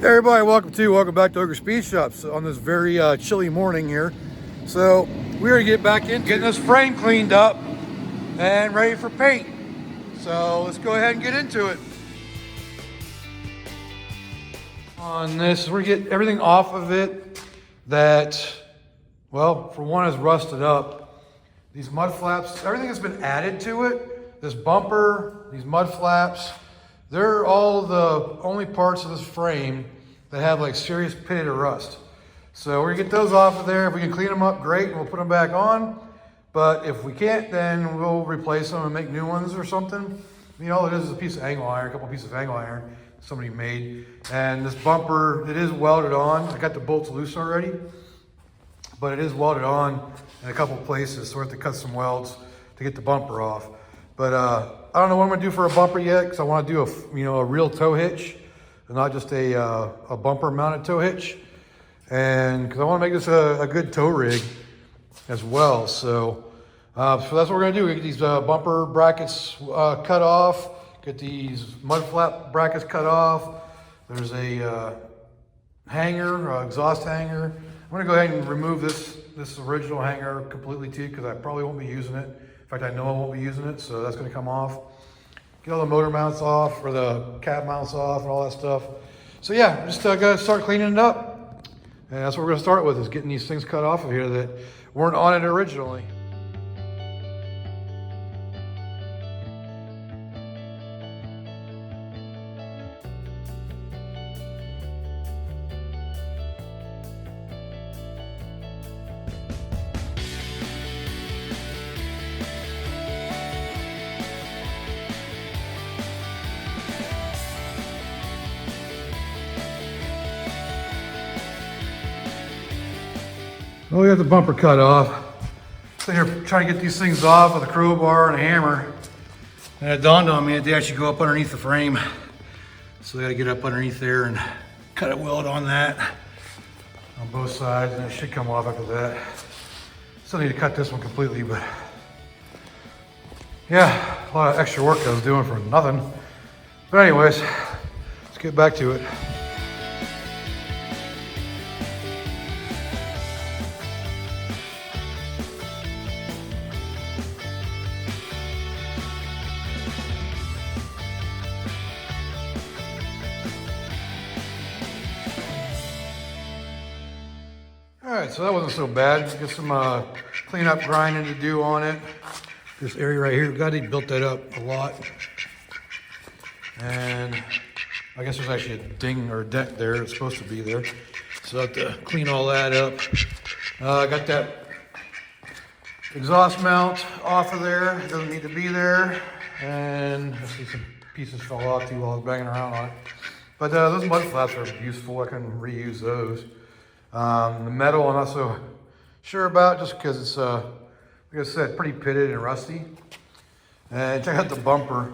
Hey everybody, welcome back to Ogre Speed Shops on this very chilly morning here. So we're gonna get back into getting this frame cleaned up and ready for paint. So let's go ahead and get into it. On this, we're gonna get everything off of it that, well, for one, is rusted up. These mud flaps, everything has been added to it. This bumper, these mud flaps, they're all the only parts of this frame that have like serious pitted or rust. So we're gonna get those off of there. If we can clean them up, great, and we'll put them back on. But if we can't, then we'll replace them and make new ones or something. You know, it is a piece of angle iron, a couple pieces of angle iron somebody made. And this bumper, it is welded on. I got the bolts loose already, but it is welded on in a couple places. So we have to cut some welds to get the bumper off. But I don't know what I'm gonna do for a bumper yet, because I want to do a real tow hitch, and not just a bumper mounted tow hitch. And because I want to make this a good tow rig as well. So that's what we're gonna do. We get these bumper brackets cut off, get these mud flap brackets cut off. There's a hanger, exhaust hanger. I'm gonna go ahead and remove this original hanger completely too, because I probably won't be using it. In fact, I know I won't be using it, so that's gonna come off. Get all the motor mounts off, or the cab mounts off, and all that stuff. So yeah, just gotta start cleaning it up. And that's what we're gonna start with, is getting these things cut off of here that weren't on it originally. Well, we got the bumper cut off. So here, trying to get these things off with a crowbar and a hammer. And it dawned on me that they actually go up underneath the frame. So we gotta get up underneath there and cut a weld on that on both sides, and it should come off after that. Still need to cut this one completely, but yeah, a lot of extra work I was doing for nothing. But anyways, let's get back to it. All right, so that wasn't so bad. Get some cleanup grinding to do on it. This area right here, God, he built that up a lot. And I guess there's actually a ding or a dent there. It's supposed to be there. So I have to clean all that up. I got that exhaust mount off of there. It doesn't need to be there. And I see some pieces fell off too while I was banging around on it. But those mud flaps are useful. I can reuse those. The metal I'm not so sure about, just because it's, like I said, pretty pitted and rusty. And check out the bumper.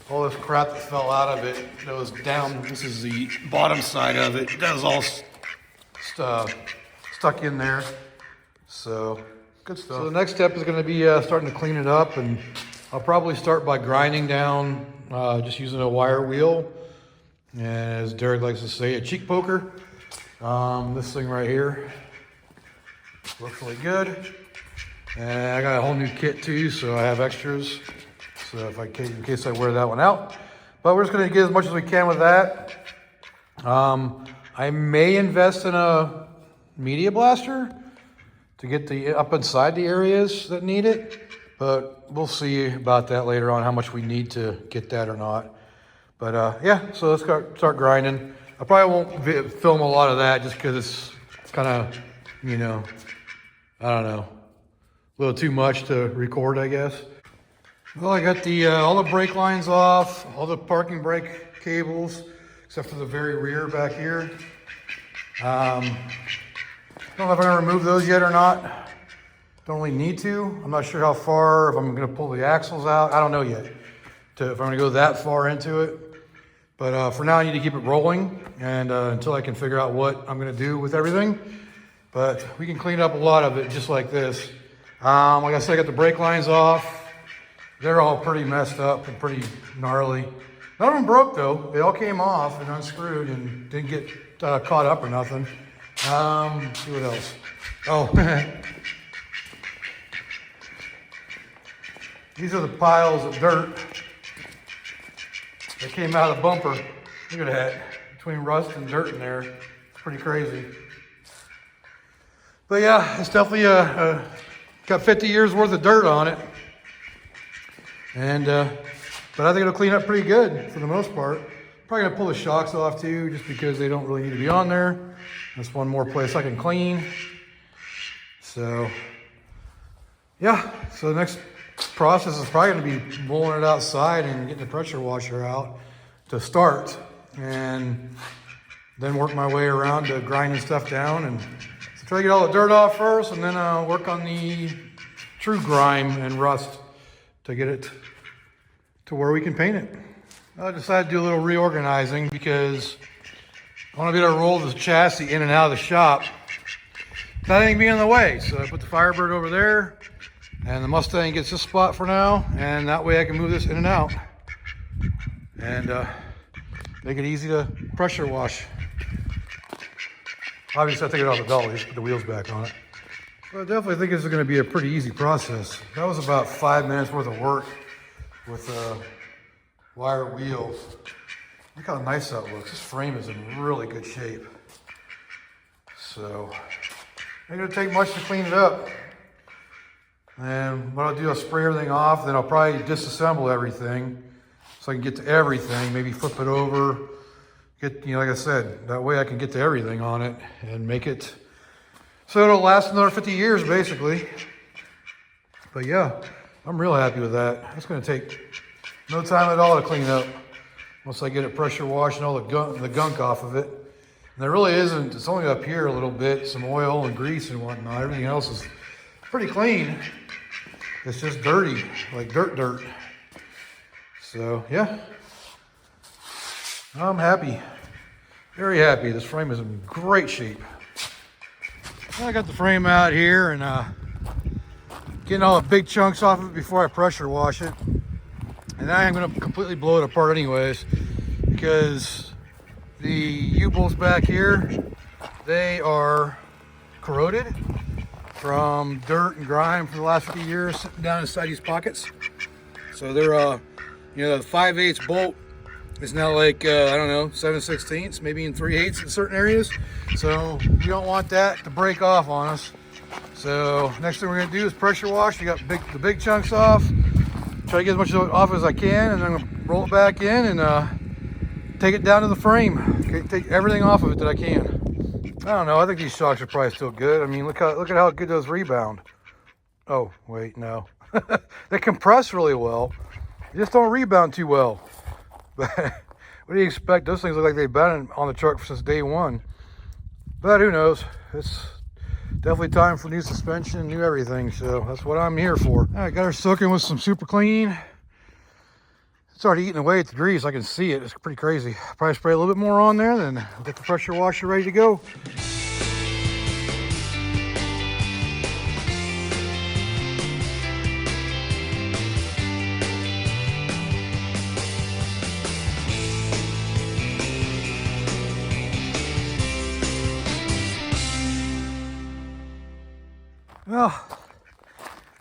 All this crap that fell out of it, that was down, this is the bottom side of it. That was all stuck in there. So, good stuff. So the next step is gonna be starting to clean it up, and I'll probably start by grinding down, just using a wire wheel. And as Derek likes to say, a cheek poker. This thing right here looks really good, and I got a whole new kit too, so I have extras, so in case I wear that one out. But we're just going to get as much as we can with that. I may invest in a media blaster to get the up inside the areas that need it, but we'll see about that later on, how much we need to get that or not. But yeah, so let's start grinding. I probably won't film a lot of that, just because it's kind of, I don't know, a little too much to record, I guess. Well, I got all the brake lines off, all the parking brake cables, except for the very rear back here. I don't know if I'm gonna remove those yet or not. Don't really need to. I'm not sure how far, if I'm gonna pull the axles out. I don't know yet, if I'm gonna go that far into it. But for now, I need to keep it rolling, and until I can figure out what I'm gonna do with everything. But we can clean up a lot of it just like this. Like I said, I got the brake lines off. They're all pretty messed up and pretty gnarly. None of them broke though. They all came off and unscrewed and didn't get caught up or nothing. Let's see what else. Oh, these are the piles of dirt that came out of the bumper. Look at that, between rust and dirt in there. It's pretty crazy. But yeah, it's definitely got 50 years worth of dirt on it. And, but I think it'll clean up pretty good for the most part. Probably gonna pull the shocks off too, just because they don't really need to be on there. That's one more place I can clean. So, yeah, so the next process is probably gonna be rolling it outside and getting the pressure washer out to start. And then work my way around to grinding stuff down and try to get all the dirt off first, and then work on the true grime and rust to get it to where we can paint it. I decided to do a little reorganizing because I want to be able to roll the chassis in and out of the shop without anything being in the way. So I put the Firebird over there, and the Mustang gets this spot for now, and that way I can move this in and out and make it easy to pressure wash. Obviously, I take it off the dolly, just put the wheels back on it. But I definitely think this is going to be a pretty easy process. That was about 5 minutes worth of work with wire wheels. Look how nice that looks. This frame is in really good shape. So, ain't going to take much to clean it up. And what I'll do, I'll spray everything off, then I'll probably disassemble everything so I can get to everything, maybe flip it over. Get, like I said, that way I can get to everything on it and make it so it'll last another 50 years basically. But yeah, I'm real happy with that. It's going to take no time at all to clean up once I get it pressure washed and all the gunk off of it. And there really isn't, it's only up here a little bit, some oil and grease and whatnot. Everything else is pretty clean. It's just dirty, like dirt. So yeah. I'm happy, very happy. This frame is in great shape. I got the frame out here and getting all the big chunks off of it before I pressure wash it. And I am going to completely blow it apart anyways, because the U-bolts back here, they are corroded from dirt and grime for the last 50 years sitting down inside these pockets. So they're, the 5/8 bolt is now like, I don't know, 7/16, maybe in 3/8 in certain areas. So we don't want that to break off on us. So next thing we're gonna do is pressure wash. We got the big chunks off. Try to get as much of it off as I can, and then I'm gonna roll it back in and take it down to the frame. Okay, take everything off of it that I can. I don't know, I think these shocks are probably still good. I mean, look at how good those rebound. Oh, wait, no. They compress really well. They just don't rebound too well. But what do you expect? Those things look like they've been on the truck since day one. But who knows? It's definitely time for new suspension, new everything. So that's what I'm here for. All right, got her soaking with some super clean. It's already eating away at the grease. I can see it. It's pretty crazy. Probably spray a little bit more on there, then get the pressure washer ready to go. Well,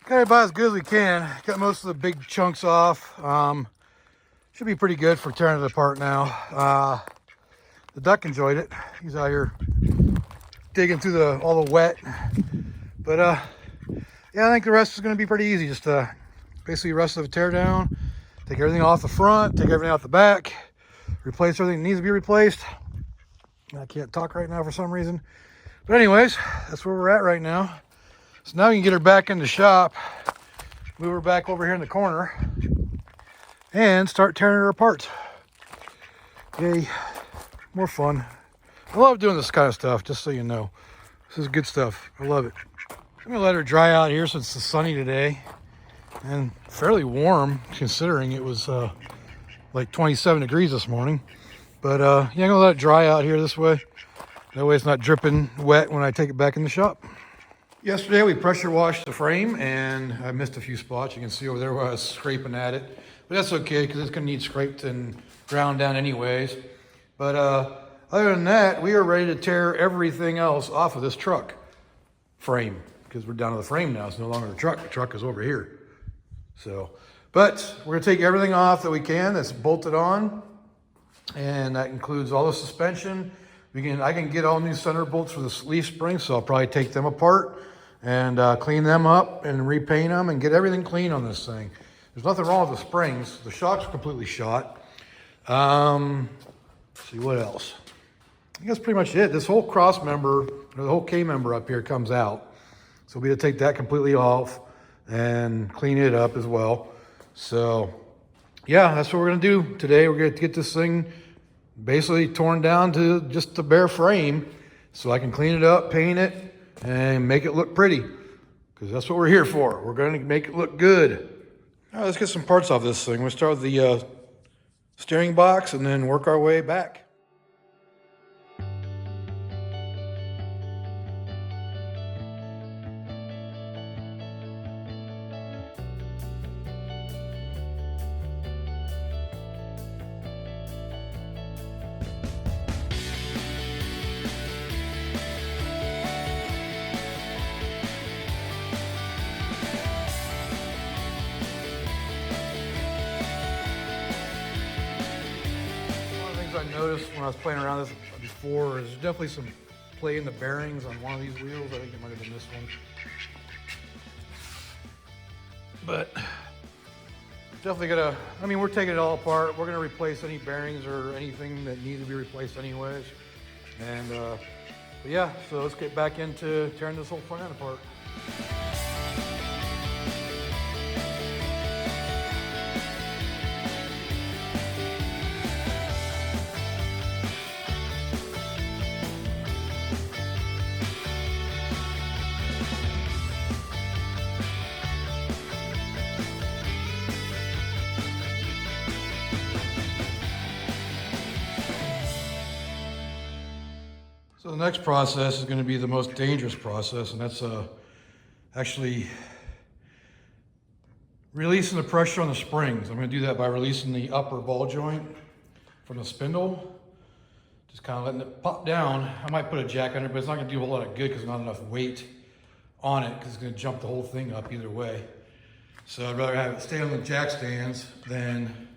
got it about as good as we can. Got most of the big chunks off. Should be pretty good for tearing it apart now. The duck enjoyed it. He's out here digging through all the wet. But yeah, I think the rest is going to be pretty easy. Just basically rest of the tear down. Take everything off the front, take everything off the back, replace everything that needs to be replaced. I can't talk right now for some reason. But anyways, that's where we're at right now. So now we can get her back in the shop, move her back over here in the corner, and start tearing her apart. Yay, more fun. I love doing this kind of stuff, just so you know. This is good stuff. I love it. I'm gonna let her dry out here since it's sunny today and fairly warm considering it was like 27 degrees this morning. But yeah, I'm gonna let it dry out here this way. That way it's not dripping wet when I take it back in the shop. Yesterday we pressure washed the frame and I missed a few spots. You can see over there where I was scraping at it But that's okay, because it's going to need scraped and ground down anyways. But other than that, we are ready to tear everything else off of this truck frame, because we're down to the frame now. It's no longer the truck. The truck is over here. So, but we're going to take everything off that we can that's bolted on, and that includes all the suspension. I can get all new center bolts for the leaf springs, so I'll probably take them apart and clean them up and repaint them and get everything clean on this thing. There's nothing wrong with the springs. The shocks are completely shot. Let's see what else. I think that's pretty much it. This whole cross member, or the whole K member up here comes out. So we have to take that completely off and clean it up as well. So yeah, that's what we're gonna do today. We're gonna get this thing basically torn down to just the bare frame so I can clean it up, paint it, and make it look pretty, because that's what we're here for. We're going to make it look good. All right, let's get some parts off this thing. We'll start with the steering box and then work our way back. I noticed when I was playing around with this before, there's definitely some play in the bearings on one of these wheels. I think it might have been this one. But definitely gonna, I mean, we're taking it all apart. We're gonna replace any bearings or anything that needs to be replaced anyways. And but yeah, so let's get back into tearing this whole front end apart. So the next process is going to be the most dangerous process, and that's actually releasing the pressure on the springs. I'm going to do that by releasing the upper ball joint from the spindle, just kind of letting it pop down. I might put a jack under it, but it's not going to do a lot of good because there's not enough weight on it, because it's going to jump the whole thing up either way. So I'd rather have it stay on the jack stands than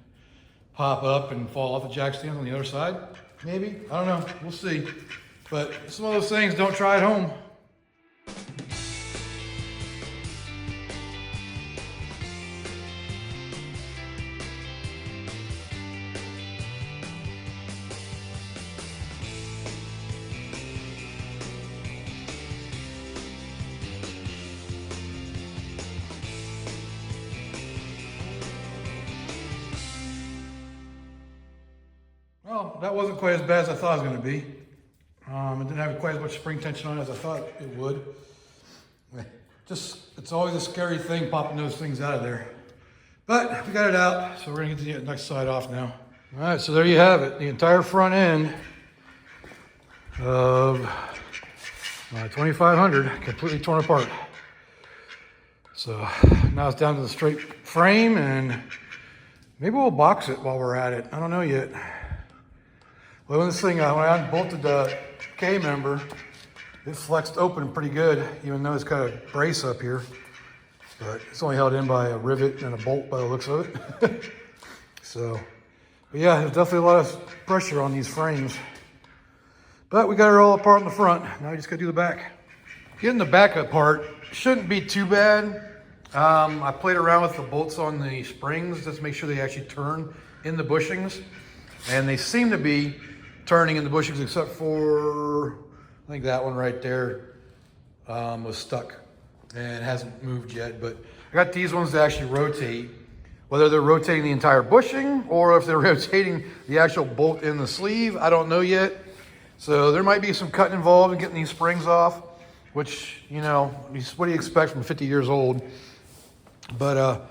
pop up and fall off the jack stands on the other side. Maybe, I don't know, we'll see. But it's one of those things, don't try at home. Well, that wasn't quite as bad as I thought it was going to be. It didn't have quite as much spring tension on it as I thought it would. It's always a scary thing popping those things out of there. But we got it out, so we're gonna get the next side off now. All right, so there you have it. The entire front end of my 2500 completely torn apart. So now it's down to the straight frame, and maybe we'll box it while we're at it. I don't know yet. Well, when this thing, when I unbolted the K member, it flexed open pretty good, even though it's got a brace up here. But it's only held in by a rivet and a bolt by the looks of it. So, but yeah, there's definitely a lot of pressure on these frames. But we got it all apart in the front. Now we just gotta do the back. Getting the back apart shouldn't be too bad. I played around with the bolts on the springs just to make sure they actually turn in the bushings. And they seem to be turning in the bushings, except for, I think that one right there was stuck and hasn't moved yet. But I got these ones that actually rotate, whether they're rotating the entire bushing or if they're rotating the actual bolt in the sleeve, I don't know yet. So there might be some cutting involved in getting these springs off, which, you know, what do you expect from 50 years old? But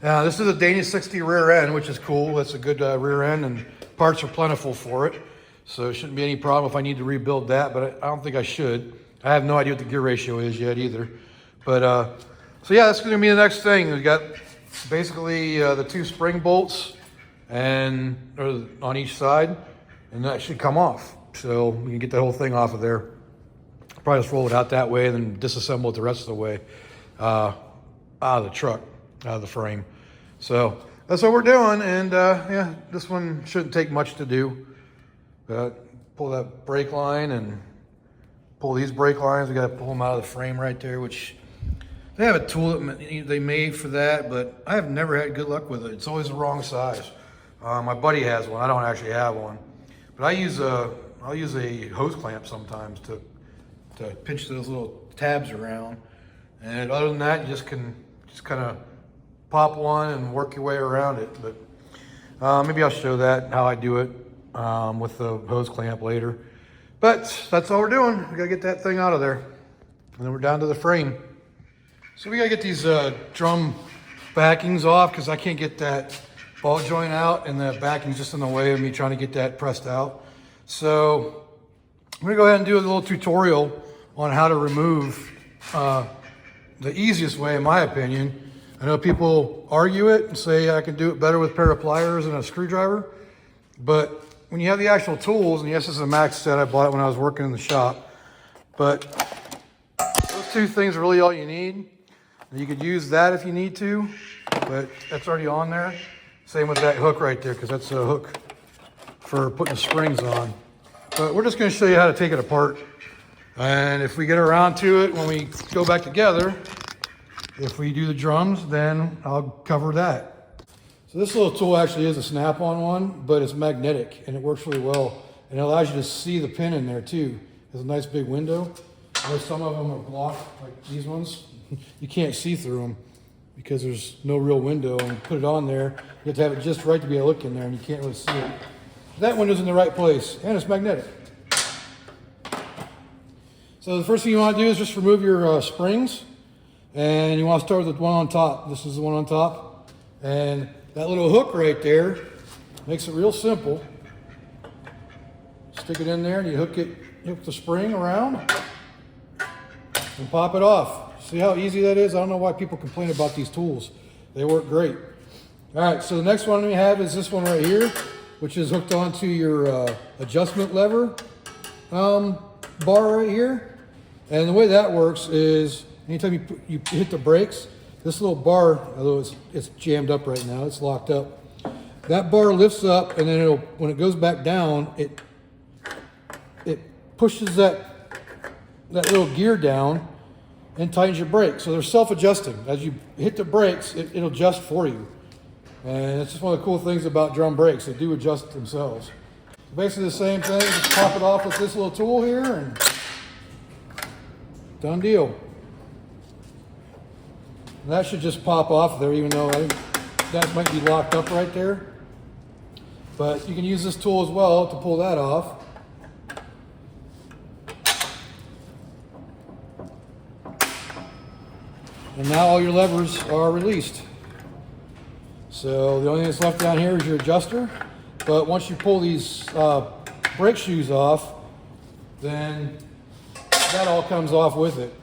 this is a Danish 60 rear end, which is cool. That's a good rear end, and parts are plentiful for it. So it shouldn't be any problem if I need to rebuild that, but I don't think I should. I have no idea what the gear ratio is yet either. But so yeah, that's gonna be the next thing. We got basically the 2 spring bolts and on each side, and that should come off. So you can get that whole thing off of there. Probably just roll it out that way and then disassemble it the rest of the way out of the truck, out of the frame. So that's what we're doing, and yeah, this one shouldn't take much to do. Pull that brake line and pull these brake lines. We got to pull them out of the frame right there, which they have a tool that they made for that, but I have never had good luck with it. It's always the wrong size. My buddy has one. I don't actually have one, but I'll use a hose clamp sometimes to pinch those little tabs around. And other than that, you just kind of pop one and work your way around it. But maybe I'll show that, how I do it with the hose clamp later. But that's all we're doing. We gotta get that thing out of there. And then we're down to the frame. So we gotta get these drum backings off because I can't get that ball joint out, and the backing's just in the way of me trying to get that pressed out. So I'm gonna go ahead and do a little tutorial on how to remove the easiest way, in my opinion. I know people argue it and say I can do it better with a pair of pliers and a screwdriver, but when you have the actual tools, and yes, this is a Max set, I bought it when I was working in the shop, but those 2 things are really all you need. You could use that if you need to, but that's already on there. Same with that hook right there, because that's a hook for putting the springs on. But we're just going to show you how to take it apart. And if we get around to it when we go back together, if we do the drums, then I'll cover that. So this little tool actually is a snap-on one, but it's magnetic and it works really well. And it allows you to see the pin in there too. There's a nice big window. Some of them are blocked, like these ones. You can't see through them because there's no real window. And put it on there, you have to have it just right to be able to look in there, and you can't really see it. That window's in the right place, and it's magnetic. So the first thing you want to do is just remove your springs, and you want to start with the one on top. This is the one on top, and that little hook right there makes it real simple. Stick it in there, and you hook the spring around, and pop it off. See how easy that is? I don't know why people complain about these tools. They work great. All right, so the next one we have is this one right here, which is hooked onto your adjustment lever bar right here. And the way that works is anytime you hit the brakes, this little bar, although it's jammed up right now, it's locked up, that bar lifts up, and then when it goes back down, it pushes that little gear down and tightens your brakes. So they're self-adjusting. As you hit the brakes, it'll adjust for you. And it's just one of the cool things about drum brakes. They do adjust themselves. So basically the same thing, just pop it off with this little tool here, and done deal. And that should just pop off there, even though I think that might be locked up right there. But you can use this tool as well to pull that off. And now all your levers are released. So the only thing that's left down here is your adjuster. But once you pull these brake shoes off, then that all comes off with it.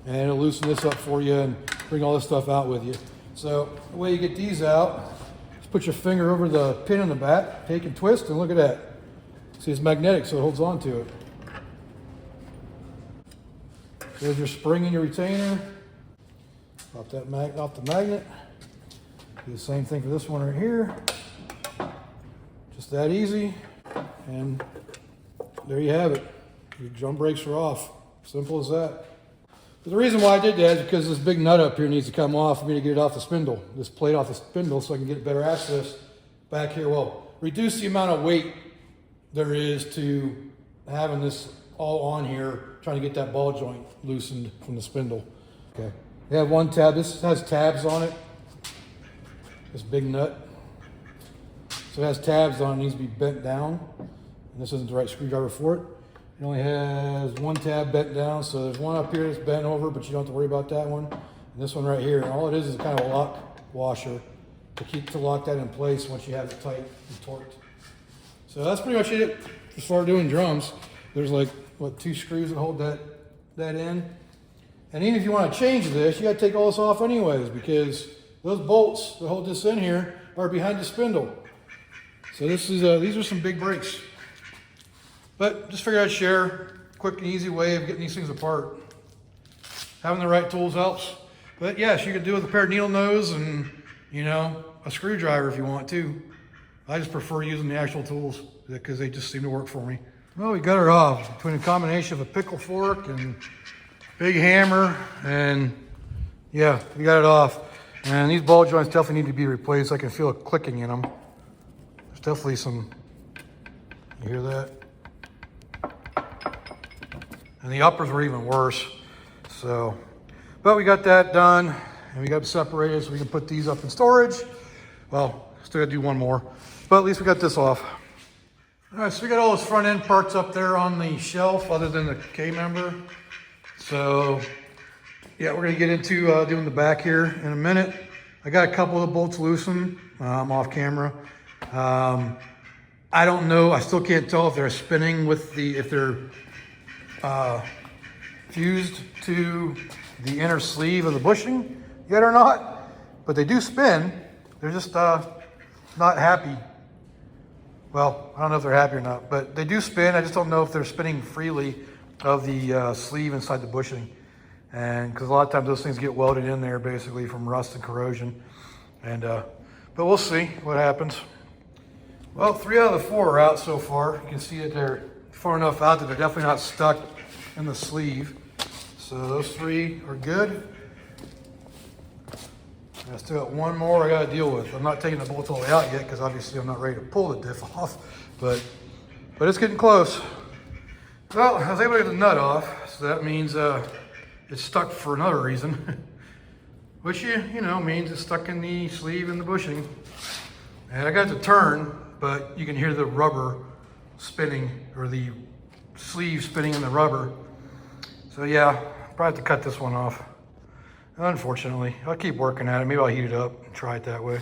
And it'll loosen this up for you and bring all this stuff out with you. So the way you get these out, just put your finger over the pin in the back, take and twist, and look at that. See, it's magnetic, so it holds on to it. There's your spring and your retainer. Pop that off the magnet. Do the same thing for this one right here. Just that easy. And there you have it. Your drum brakes are off. Simple as that. But the reason why I did that is because this big nut up here needs to come off for me to get it off the spindle. This plate off the spindle so I can get better access back here. Well, reduce the amount of weight there is to having this all on here, trying to get that ball joint loosened from the spindle. Okay. We have one tab. This has tabs on it. This big nut. So it has tabs on it. It needs to be bent down. And this isn't the right screwdriver for it. It only has one tab bent down. So there's one up here that's bent over, but you don't have to worry about that one. And this one right here. And all it is kind of a lock washer to lock that in place once you have it tight and torqued. So that's pretty much it as far as doing drums. There's like, what, 2 screws that hold that in. And even if you want to change this, you got to take all this off anyways, because those bolts that hold this in here are behind the spindle. So this is these are some big brakes. But just figured I'd share a quick and easy way of getting these things apart. Having the right tools helps. But yes, you could do it with a pair of needle nose and, you know, a screwdriver if you want to. I just prefer using the actual tools because they just seem to work for me. Well, we got her off between a combination of a pickle fork and big hammer, and yeah, we got it off. And these ball joints definitely need to be replaced. I can feel it clicking in them. There's definitely some, you hear that? And the uppers were even worse. So, but we got that done and we got them separated so we can put these up in storage. Well, still gotta do one more, but at least we got this off. All right, so we got all those front end parts up there on the shelf other than the K-member. So yeah, we're gonna get into doing the back here in a minute. I got a couple of the bolts loosened. I'm off camera. I don't know, I still can't tell if they're spinning with the, if they're fused to the inner sleeve of the bushing yet or not, but they do spin. They're just not happy. Well, I don't know if they're happy or not, but they do spin. I just don't know if they're spinning freely of the sleeve inside the bushing. And because a lot of times those things get welded in there basically from rust and corrosion. And but we'll see what happens. Well, 3 out of the 4 are out so far. You can see that they're far enough out that they're definitely not stuck in the sleeve. So those 3 are good. I still got one more I gotta deal with. I'm not taking the bolts all the way out yet because obviously I'm not ready to pull the diff off, but it's getting close. Well, I was able to get the nut off, so that means it's stuck for another reason, which you know means it's stuck in the sleeve and the bushing. And I got it to turn, but you can hear the rubber spinning, or the sleeve spinning in the rubber. So yeah, probably have to cut this one off. Unfortunately, I'll keep working at it. Maybe I'll heat it up and try it that way.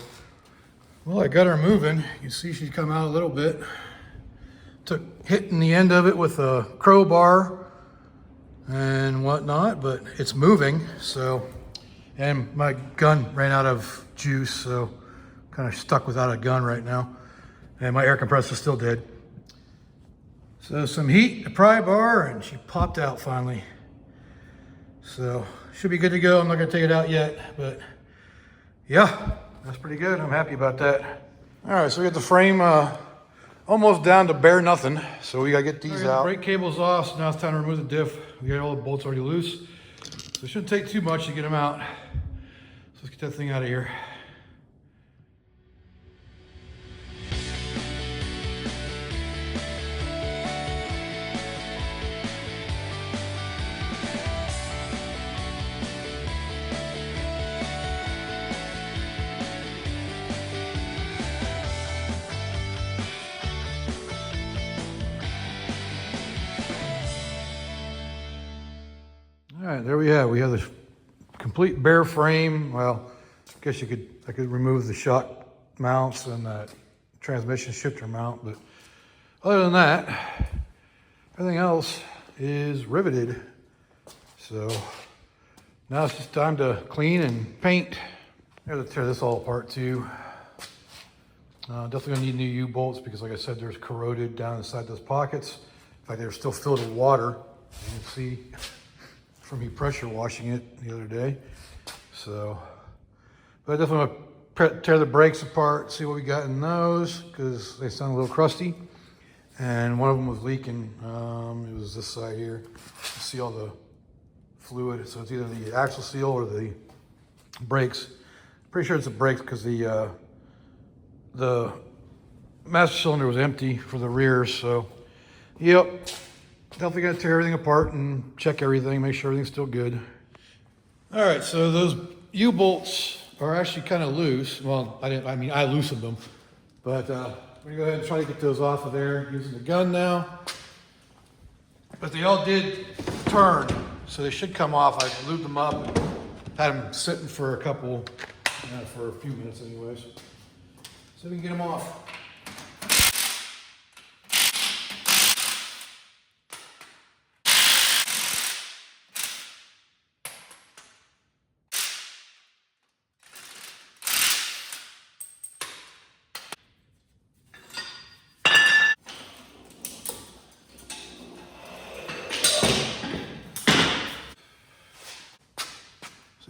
Well, I got her moving. You can see she's come out a little bit. Took hitting the end of it with a crowbar and whatnot, but it's moving. So, and my gun ran out of juice, so kind of stuck without a gun right now. And my air compressor's still dead. So some heat, a pry bar, and she popped out finally. So should be good to go. I'm not gonna take it out yet, but yeah, that's pretty good. I'm happy about that. All right, so we got the frame almost down to bare nothing. So we gotta get these out. The brake cable's off, so now it's time to remove the diff. We got all the bolts already loose. So it shouldn't take too much to get them out. So let's get that thing out of here. All right, there we have. We have the complete bare frame. Well, I guess I could remove the shock mounts and that transmission shifter mount, but other than that, everything else is riveted. So now it's just time to clean and paint. I gotta tear this all apart too. Definitely gonna need new U-bolts because, like I said, there's corroded down inside those pockets. In fact, they're still filled with water. You can see from me pressure washing it the other day. So, but I definitely want to tear the brakes apart, see what we got in those, because they sound a little crusty. And one of them was leaking. It was this side here. You see all the fluid. So it's either the axle seal or the brakes. Pretty sure it's the brakes because the master cylinder was empty for the rear. So, yep. Definitely got to tear everything apart and check everything, make sure everything's still good. All right, so those U-bolts are actually kind of loose. Well, I loosened them, but we're gonna go ahead and try to get those off of there using the gun now. But they all did turn, so they should come off. I lubed them up and had them sitting for a couple, for a few minutes anyways. So we can get them off.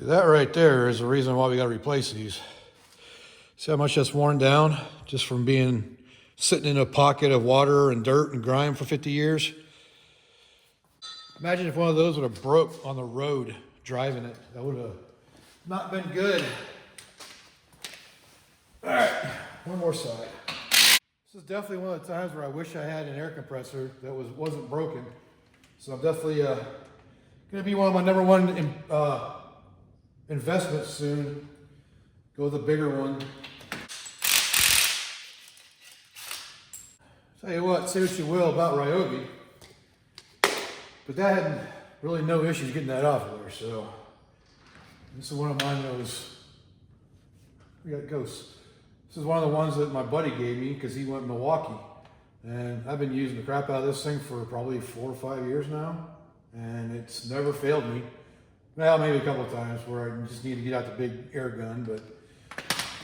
That right there is the reason why we got to replace these. See how much that's worn down just from being sitting in a pocket of water and dirt and grime for 50 years. Imagine if one of those would have broke on the road driving it. That would have not been good. All right, one more side. This is definitely one of the times where I wish I had an air compressor that wasn't broken. So I'm definitely going to be one of my number one investments soon. Go with a bigger one. Tell you what, say what you will about Ryobi, but that had really no issues getting that off of there. So this is one of mine that was, we got ghosts. This is one of the ones that my buddy gave me because he went to Milwaukee. And I've been using the crap out of this thing for probably 4 or 5 years now. And it's never failed me. Well, maybe a couple of times where I just need to get out the big air gun, but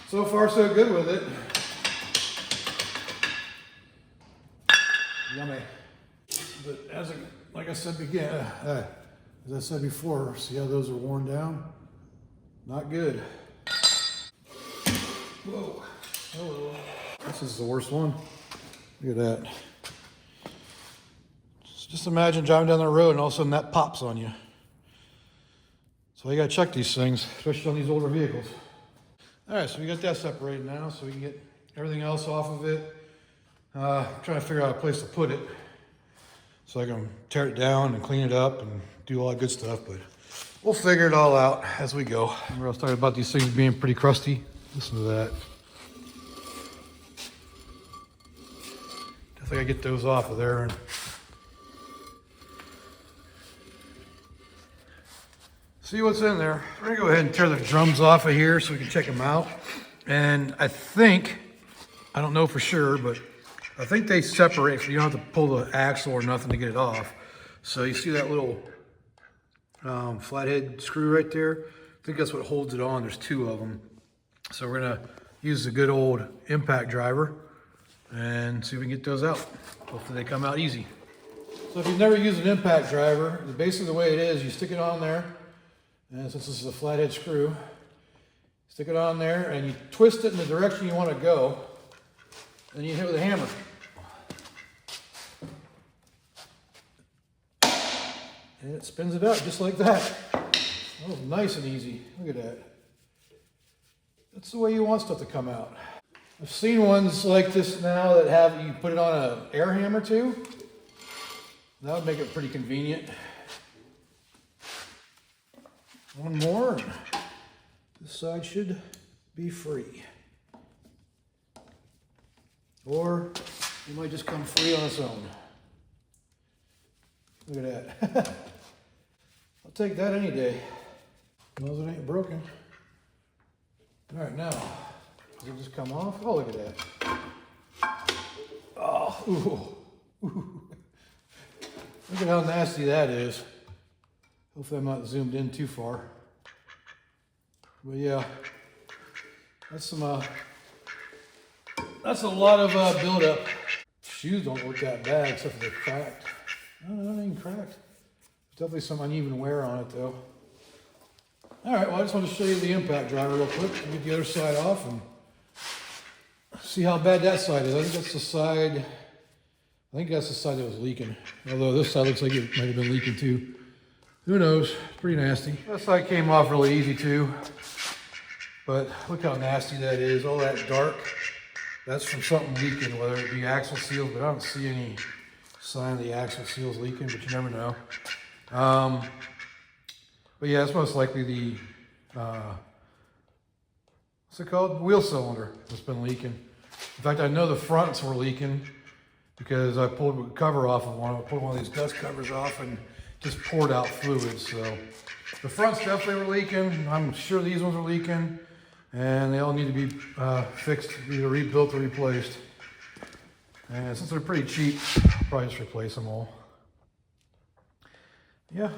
so far so good with it. Yummy. But like I said as I said before, see how those are worn down? Not good. Whoa. Hello. This is the worst one. Look at that. Just imagine driving down the road and all of a sudden that pops on you. So you gotta check these things, especially on these older vehicles. All right, so we got that separated now, so we can get everything else off of it. I'm trying to figure out a place to put it so I can tear it down and clean it up and do all that good stuff, but we'll figure it all out as we go. Remember I was talking about these things being pretty crusty? Listen to that. Definitely gotta get those off of there. And see what's in there. We're gonna go ahead and tear the drums off of here so we can check them out. And I don't know for sure, but I think they separate so you don't have to pull the axle or nothing to get it off. So you see that little flathead screw right there? I think that's what holds it on. There's 2 of them. So we're gonna use the good old impact driver and see if we can get those out. Hopefully they come out easy. So if you've never used an impact driver, basically the way it is, you stick it on there, and since this is a flathead screw, stick it on there and you twist it in the direction you want to go, and you hit it with a hammer. And it spins it out just like that. Oh, nice and easy. Look at that. That's the way you want stuff to come out. I've seen ones like this now that have you put it on an air hammer too. That would make it pretty convenient. One more. This side should be free. Or it might just come free on its own. Look at that. I'll take that any day. As long as it ain't broken. All right, now, does it just come off? Oh, look at that. Oh, ooh, ooh. Look at how nasty that is. Hopefully I'm not zoomed in too far. But yeah, that's that's a lot of buildup. Shoes don't look that bad except for they're cracked. No, they ain't cracked. There's definitely some uneven wear on it though. All right, well, I just want to show you the impact driver real quick and get the other side off and see how bad that side is. I think that's the side that was leaking. Although this side looks like it might have been leaking too. Who knows? Pretty nasty. That side came off really easy too. But look how nasty that is. All that dark. That's from something leaking, whether it be axle seals, but I don't see any sign of the axle seals leaking, but you never know. But yeah, it's most likely the, what's it called? Wheel cylinder that's been leaking. In fact, I know the fronts were leaking because I pulled the cover off of one. I pulled one of these dust covers off and just poured out fluid. So the fronts definitely were leaking. I'm sure these ones are leaking and they all need to be fixed, either rebuilt or replaced. And since they're pretty cheap, I'll probably just replace them all. Yeah.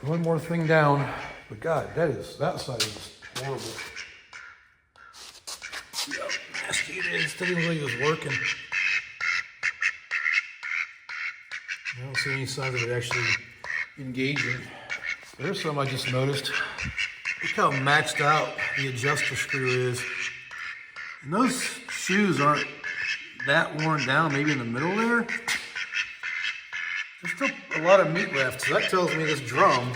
One more thing down, but God, that side is horrible. See how nasty it is. Doesn't even look like it was working. I don't see any signs of it actually engaging. There's something I just noticed. Look how maxed out the adjuster screw is. And those shoes aren't that worn down, maybe in the middle there. There's still a lot of meat left, so that tells me this drum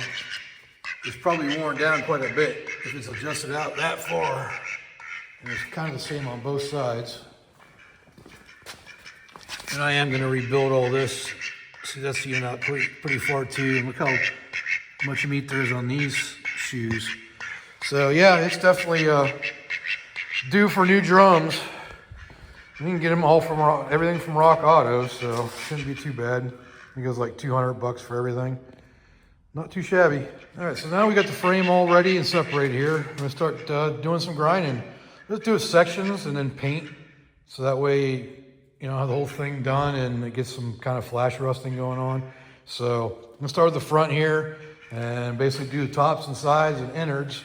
is probably worn down quite a bit if it's adjusted out that far. And it's kind of the same on both sides. And I am going to rebuild all this. See, that's even out pretty far too. And look how much meat there is on these shoes. So yeah, it's definitely due for new drums. You can get them all from everything from Rock Auto, so shouldn't be too bad. I think it was like $200 for everything. Not too shabby. All right, so now we got the frame all ready and separated here. I'm gonna start doing some grinding. Let's do it sections and then paint, so that way, you know, have the whole thing done and it gets some kind of flash rusting going on. So I'm gonna start with the front here and basically do the tops and sides and innards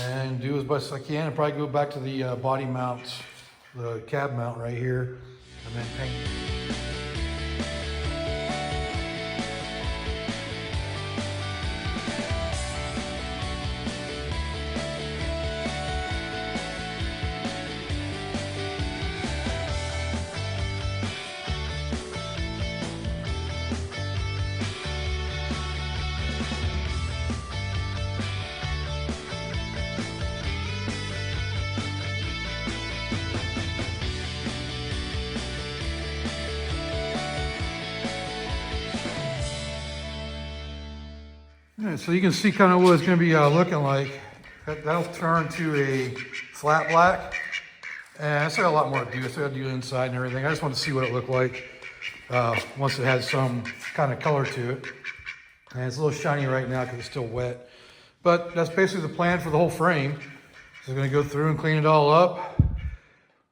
and do as best as I can and probably go back to the body mounts, the cab mount right here, and then paint. Right, so you can see kind of what it's going to be looking like. That'll turn to a flat black. And I still got a lot more to do. I still got to do the inside and everything. I just want to see what it looked like once it had some kind of color to it. And it's a little shiny right now because it's still wet. But that's basically the plan for the whole frame. So I'm going to go through and clean it all up.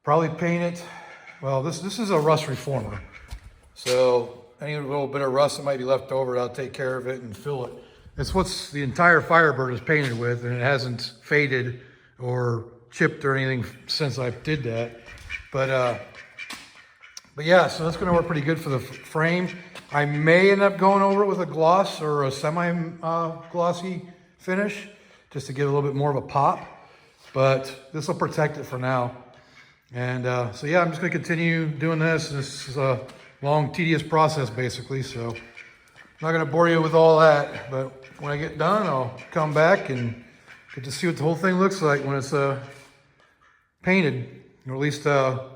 Probably paint it. Well, this is a rust reformer. So any little bit of rust that might be left over, I'll take care of it and fill it. It's what's the entire Firebird is painted with, and it hasn't faded or chipped or anything since I did that. But yeah, so that's gonna work pretty good for the frame. I may end up going over it with a gloss or a semi-glossy finish, just to get a little bit more of a pop. But this will protect it for now. And so yeah, I'm just gonna continue doing this. This is a long, tedious process basically, so I'm not gonna bore you with all that, but when I get done, I'll come back and get to see what the whole thing looks like when it's painted, or at least the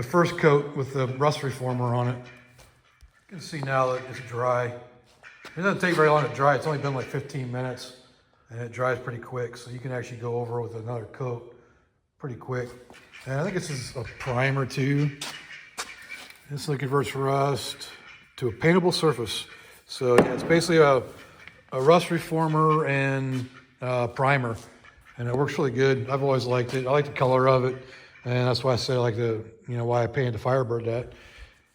first coat with the rust reformer on it. You can see now that it's dry. It doesn't take very long to dry. It's only been like 15 minutes, and it dries pretty quick, so you can actually go over with another coat pretty quick. And I think this is a primer too. This converts rust to a paintable surface. So yeah, it's basically a rust reformer and primer, and it works really good. I've always liked it. I like the color of it, and that's why I say I like why I painted the Firebird that.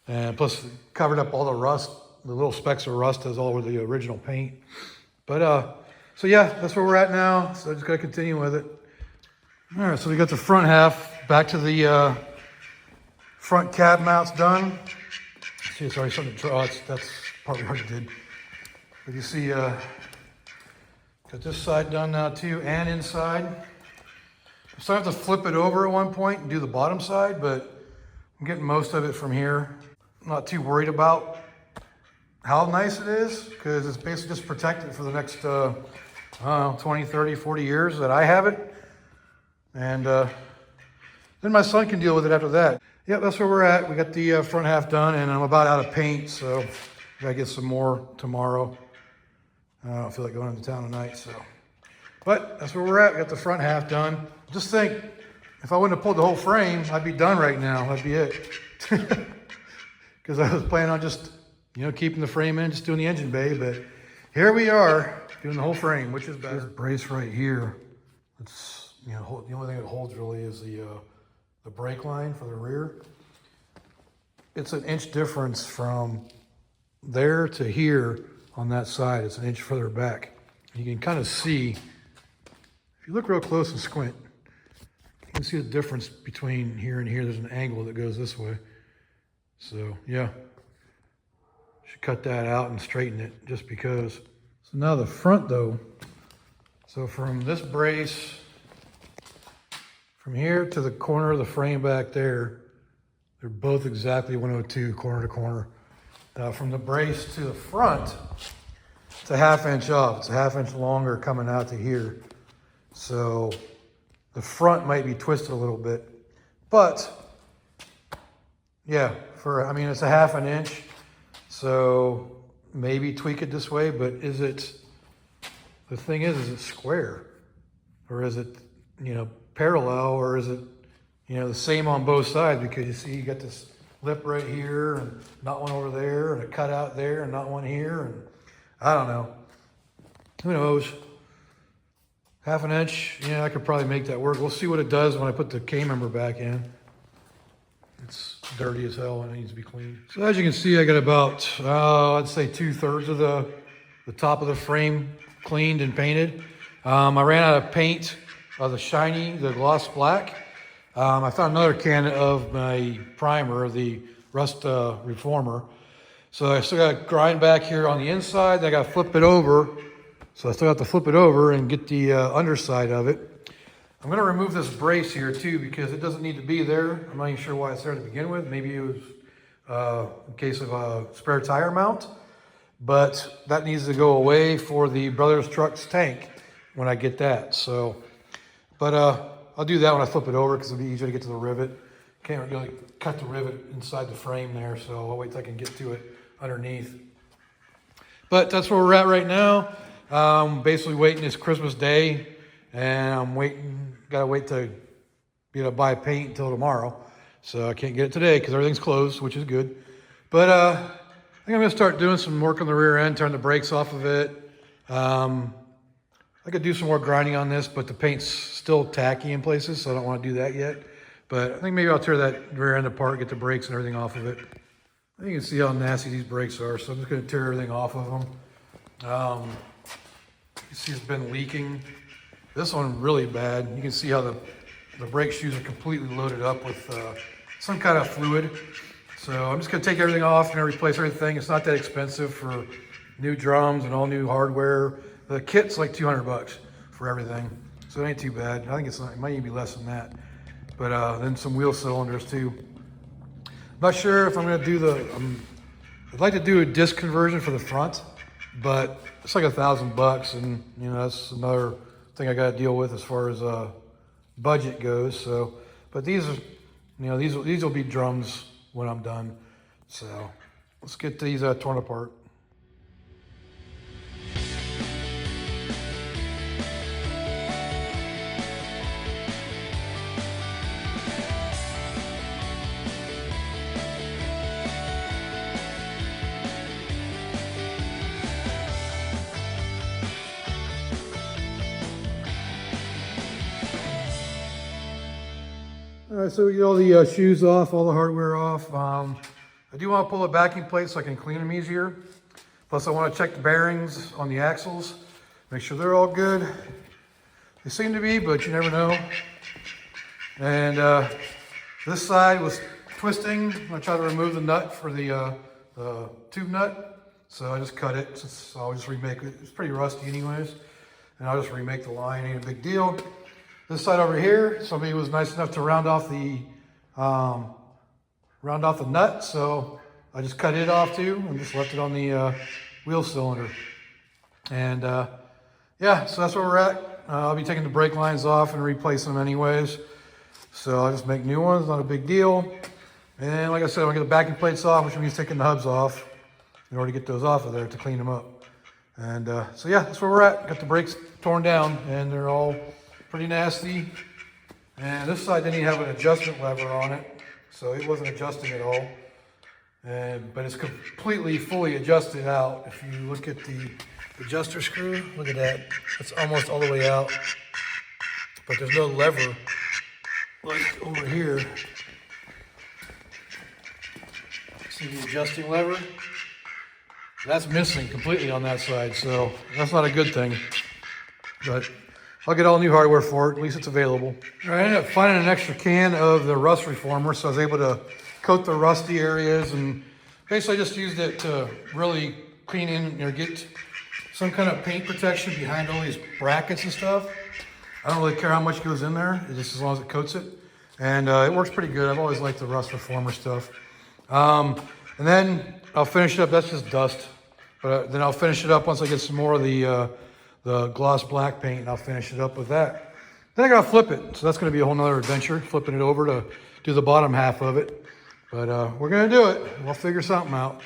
And plus, it covered up all the rust, the little specks of rust as all over the original paint. But so yeah, that's where we're at now. So I just gotta continue with it. All right, so we got the front half back to the front cab mounts done. See, it's already starting to draw. That's probably hard to do. But you see, got this side done now too, and inside. So I have to flip it over at one point and do the bottom side, but I'm getting most of it from here. I'm not too worried about how nice it is, because it's basically just protected for the next, I don't know, 20, 30, 40 years that I have it. And then my son can deal with it after that. Yep, that's where we're at. We got the front half done, and I'm about out of paint, so I gotta get some more tomorrow. I don't feel like going into town tonight, so. But that's where we're at. We got the front half done. Just think, if I wouldn't have pulled the whole frame, I'd be done right now. That'd be it. Because I was planning on just, keeping the frame in, just doing the engine bay. But here we are, doing the whole frame, which is better. This brace right here, it's, the only thing it holds really is the brake line for the rear. It's an inch difference from there to here on that side. It's an inch further back. You can kind of see, if you look real close and squint, you can see the difference between here and here. There's an angle that goes this way. So yeah, should cut that out and straighten it just because. So now the front though, so from this brace, from here to the corner of the frame back there, they're both exactly 102 corner to corner. Now from the brace to the front, it's a 1/2 inch off. It's a 1/2 inch longer coming out to here. So the front might be twisted a little bit, but yeah, I mean, it's a 1/2 inch. So maybe tweak it this way, but the thing is it square? Or is it, parallel, or is it, the same on both sides? Because you see, you got this lip right here and not one over there, and a cutout there and not one here, and I don't know. Who knows? 1/2 inch, I could probably make that work. We'll see what it does when I put the K-member back in. It's dirty as hell and it needs to be cleaned. So as you can see, I got about, I'd say 2/3 of the top of the frame cleaned and painted. I ran out of paint of the gloss black. I found another can of my primer, the rust reformer. So I still got to grind back here on the inside. Then I got to flip it over. So I still have to flip it over and get the underside of it. I'm going to remove this brace here too because it doesn't need to be there. I'm not even sure why it's there to begin with. Maybe it was in case of a spare tire mount. But that needs to go away for the Brothers Trucks tank when I get that. So, but I'll do that when I flip it over because it'll be easier to get to the rivet. Can't really cut the rivet inside the frame there, so I'll wait till I can get to it underneath. But that's where we're at right now. Basically waiting this Christmas Day, and I'm gotta wait to be able to buy paint until tomorrow. So I can't get it today because everything's closed, which is good. But I think I'm gonna start doing some work on the rear end, turn the brakes off of it. I could do some more grinding on this, but the paint's still tacky in places, so I don't want to do that yet. But I think maybe I'll tear that rear end apart, get the brakes and everything off of it. I think you can see how nasty these brakes are, so I'm just going to tear everything off of them. You see it's been leaking. This one really bad. You can see how the brake shoes are completely loaded up with some kind of fluid. So I'm just going to take everything off and replace everything. It's not that expensive for new drums and all new hardware. The kit's like $200 for everything, so it ain't too bad. I think it might even be less than that. But then some wheel cylinders too. I'm not sure if I'm going to do I'd like to do a disc conversion for the front, but it's like $1,000, and that's another thing I got to deal with as far as budget goes. So, but these are, these will be drums when I'm done. So let's get these torn apart. All right, so we get all the shoes off, all the hardware off. I do want to pull the backing plate so I can clean them easier. Plus I want to check the bearings on the axles, make sure they're all good. They seem to be, but you never know. And this side was twisting. I'm going to try to remove the nut for the tube nut. So I just cut it. So I'll just remake it. It's pretty rusty anyways. And I'll just remake the line, ain't a big deal. This side over here, somebody was nice enough to round off the nut, so I just cut it off too and just left it on the wheel cylinder. And yeah, so that's where we're at. I'll be taking the brake lines off and replacing them anyways. So I'll just make new ones, not a big deal. And like I said, I'll get the backing plates off, which means taking the hubs off in order to get those off of there to clean them up. And so yeah, that's where we're at. Got the brakes torn down and they're all pretty nasty. And this side didn't even have an adjustment lever on it, so it wasn't adjusting at all. But it's completely fully adjusted out. If you look at the adjuster screw, look at that. It's almost all the way out. But there's no lever like over here. See the adjusting lever? That's missing completely on that side, so that's not a good thing. But I'll get all new hardware for it, at least it's available. I ended up finding an extra can of the rust reformer, so I was able to coat the rusty areas and basically just used it to really clean in, get some kind of paint protection behind all these brackets and stuff. I don't really care how much goes in there, just as long as it coats it. And it works pretty good. I've always liked the rust reformer stuff. And then I'll finish it up. That's just dust. But then I'll finish it up once I get some more of the gloss black paint, and I'll finish it up with that. Then I gotta flip it. So that's gonna be a whole nother adventure, flipping it over to do the bottom half of it. But we're gonna do it. We'll figure something out.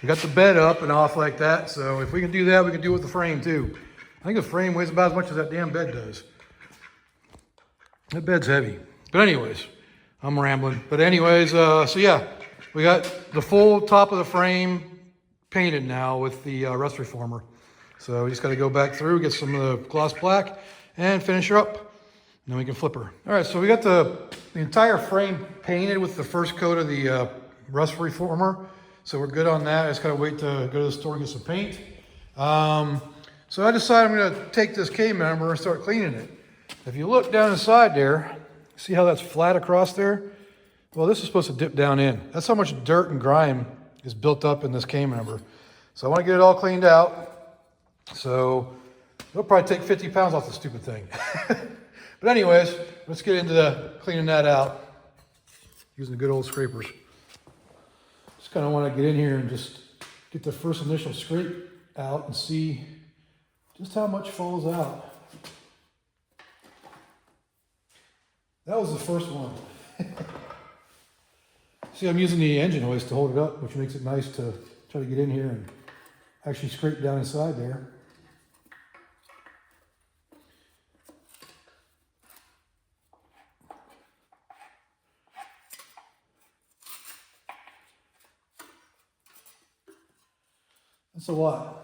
We got the bed up and off like that. So if we can do that, we can do it with the frame too. I think the frame weighs about as much as that damn bed does. That bed's heavy. But anyways, I'm rambling. But anyways, so yeah, we got the full top of the frame painted now with the rust reformer. So we just got to go back through, get some of the gloss black, and finish her up. And then we can flip her. All right, so we got the entire frame painted with the first coat of the rust reformer. So we're good on that. I just got to wait to go to the store and get some paint. So I decided I'm going to take this K-member and start cleaning it. If you look down inside there, see how that's flat across there? Well, this is supposed to dip down in. That's how much dirt and grime is built up in this K-member. So I want to get it all cleaned out. So it'll probably take 50 pounds off the stupid thing. But anyways, let's get into cleaning that out using the good old scrapers. Just kind of want to get in here and just get the first initial scrape out and see just how much falls out. That was the first one. See, I'm using the engine hoist to hold it up, which makes it nice to try to get in here and actually scrape down inside there. That's a lot.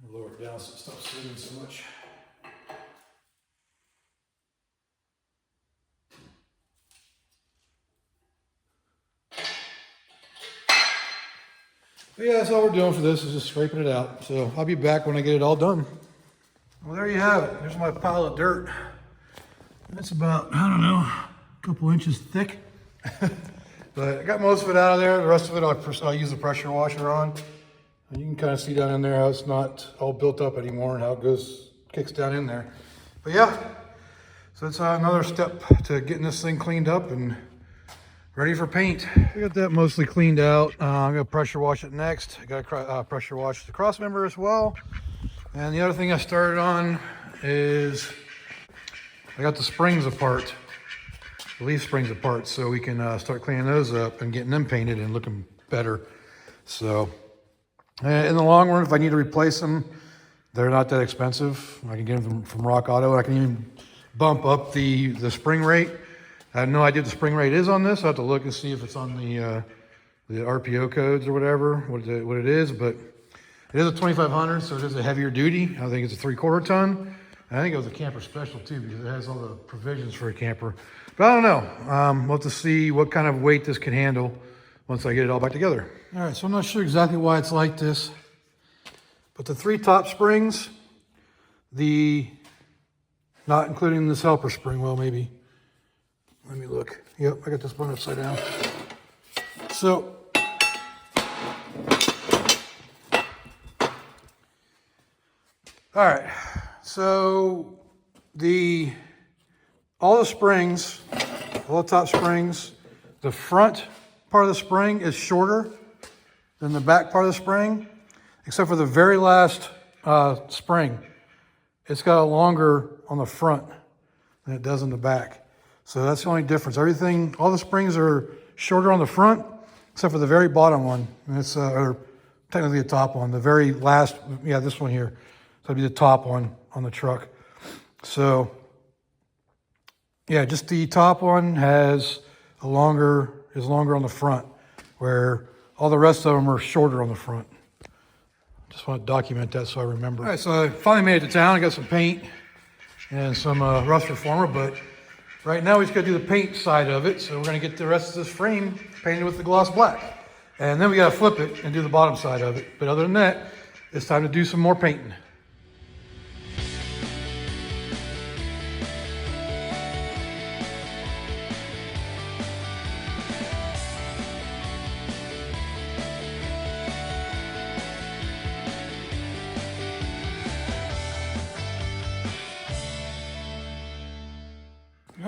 I'll lower it down so it stops sitting so much. But yeah, that's all we're doing for this, is just scraping it out. So I'll be back when I get it all done. Well, there you have it. There's my pile of dirt. That's about, I don't know, a couple inches thick. But I got most of it out of there. The rest of it I'll use the pressure washer on. And you can kind of see down in there how it's not all built up anymore and how it kicks down in there. But yeah, so it's another step to getting this thing cleaned up and ready for paint. We got that mostly cleaned out. I'm gonna pressure wash it next. I gotta pressure wash the cross member as well. And the other thing I started on is I got the springs apart, the leaf springs apart, so we can start cleaning those up and getting them painted and looking better. So in the long run, if I need to replace them, they're not that expensive. I can get them from Rock Auto. I can even bump up the spring rate. I have no idea what the spring rate is on this. I have to look and see if it's on the RPO codes or whatever, what it is. But it is a 2500, so it is a heavier duty. I think it's a 3/4 ton. And I think it was a camper special too, because it has all the provisions for a camper. But I don't know. We'll have to see what kind of weight this can handle once I get it all back together. All right, so I'm not sure exactly why it's like this, but the 3 top springs, not including this helper spring, well, maybe. Let me look. Yep, I got this one upside down. So, all right. So all the springs, all the top springs, the front part of the spring is shorter than the back part of the spring, except for the very last spring. It's got a longer on the front than it does in the back. So that's the only difference. All the springs are shorter on the front, except for the very bottom one. And it's, or technically the top one, the very last, yeah, this one here. So it'd be the top one on the truck. So, yeah, just the top one is longer on the front, where all the rest of them are shorter on the front. Just want to document that so I remember. All right, so I finally made it to town. I got some paint and some rust reformer, but right now we just got to do the paint side of it. So we're going to get the rest of this frame painted with the gloss black. And then we got to flip it and do the bottom side of it. But other than that, it's time to do some more painting.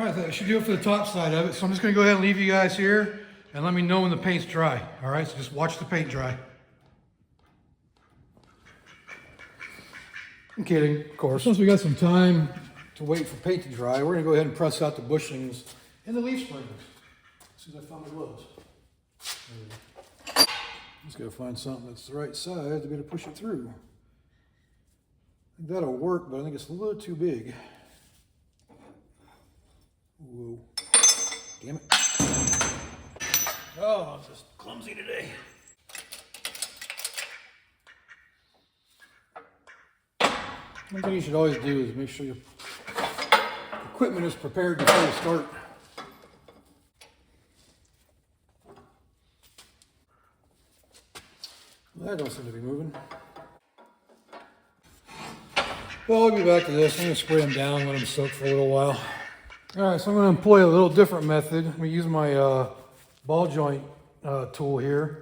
All right, that should do it for the top side of it. So I'm just gonna go ahead and leave you guys here and let me know when the paint's dry. All right, so just watch the paint dry. I'm kidding, of course. Since we got some time to wait for paint to dry, we're gonna go ahead and press out the bushings and the leaf springs. As soon as I found my gloves. Just gotta find something that's the right size to be able to push it through. I think that'll work, but I think it's a little too big. Whoa. Damn it. Oh, I'm just clumsy today. One thing you should always do is make sure your equipment is prepared before you start. That don't seem to be moving. Well, I'll be back to this. I'm going to spray them down, let them soak for a little while. All right, so I'm going to employ a little different method. I'm going to use my ball joint tool here.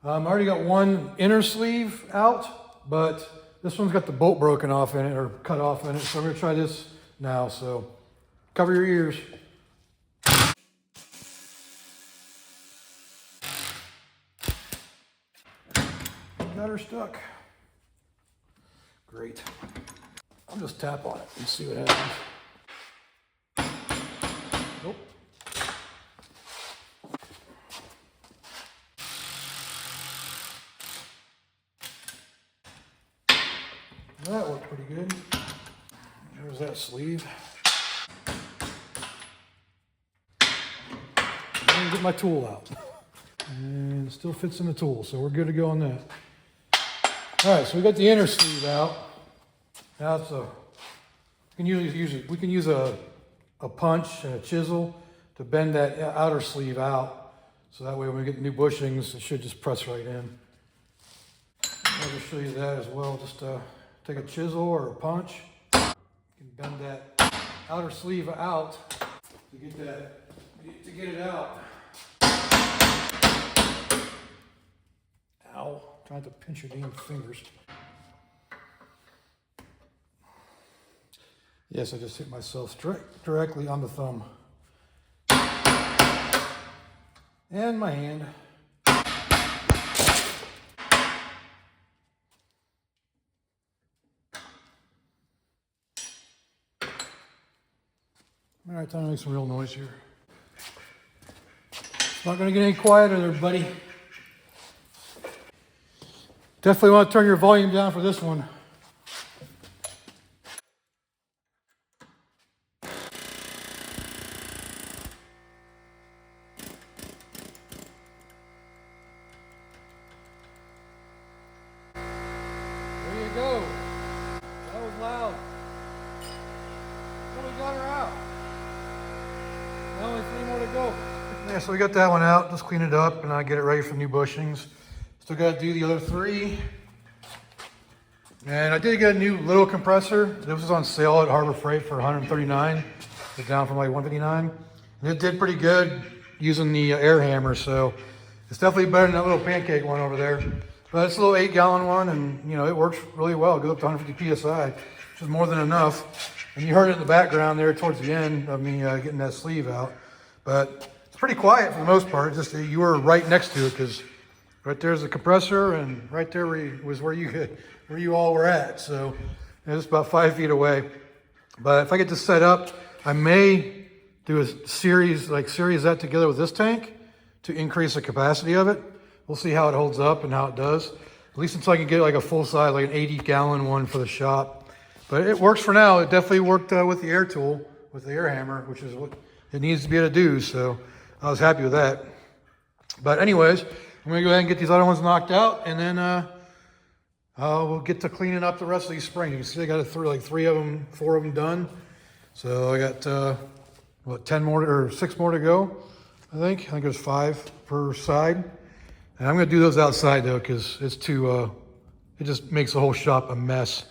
I already got one inner sleeve out, but this one's got the bolt broken off in it, or cut off in it. So I'm going to try this now. So cover your ears. Got her stuck. Great. I'll just tap on it and see what happens. Nope. That worked pretty good. There's that sleeve. I'm gonna get my tool out. And it still fits in the tool, so we're good to go on that. All right, so we got the inner sleeve out. Now it's we can use a punch and a chisel to bend that outer sleeve out. So that way when we get new bushings, it should just press right in. I'll just show you that as well. Just take a chisel or a punch. You can bend that outer sleeve out to get it out. Ow, trying to pinch your damn fingers. Yes, I just hit myself directly on the thumb. And my hand. All right, time to make some real noise here. It's not going to get any quieter there, buddy. Definitely want to turn your volume down for this one. There you go. That was loud. Well, we got her out. Now only 3 more to go. Yeah, so we got that one out. Just clean it up and I'll get it ready for new bushings. Still got to do the other 3. And I did get a new little compressor. This was on sale at Harbor Freight for $139. It's down from like $159. And it did pretty good using the air hammer. So it's definitely better than that little pancake one over there. But it's a little 8-gallon one, and you know it works really well. It goes up to 150 psi, which is more than enough. And you heard it in the background there towards the end of me getting that sleeve out. But it's pretty quiet for the most part. It's just you were right next to it because right there's the compressor, and right there was where you all were at. So it's about 5 feet away. But if I get this set up, I may do a series that together with this tank to increase the capacity of it. We'll see how it holds up and how it does. At least until I can get like a full size, like an 80-gallon one for the shop. But it works for now. It definitely worked with the air tool, with the air hammer, which is what it needs to be able to do. So I was happy with that. But anyways, I'm gonna go ahead and get these other ones knocked out, and then we'll get to cleaning up the rest of these springs. You can see I got like 4 of them done. So I got 10 more or 6 more to go. I think there's 5 per side. And I'm gonna do those outside though, because it's too, it just makes the whole shop a mess.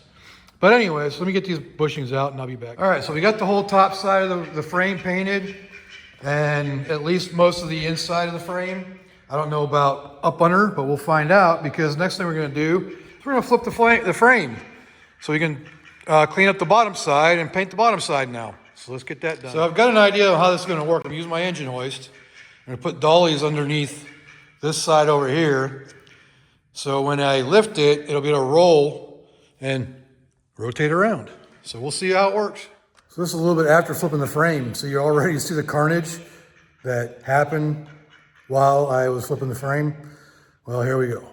But anyways, let me get these bushings out and I'll be back. All right, so we got the whole top side of the frame painted, and at least most of the inside of the frame. I don't know about up under, but we'll find out, because next thing we're gonna do is we're gonna flip the frame. So we can clean up the bottom side and paint the bottom side now. So let's get that done. So I've got an idea of how this is going to work. I'm going to use my engine hoist. I'm going to put dollies underneath this side over here. So when I lift it, it'll be able to roll and rotate around. So we'll see how it works. So this is a little bit after flipping the frame. So you already see the carnage that happened while I was flipping the frame. Well, here we go.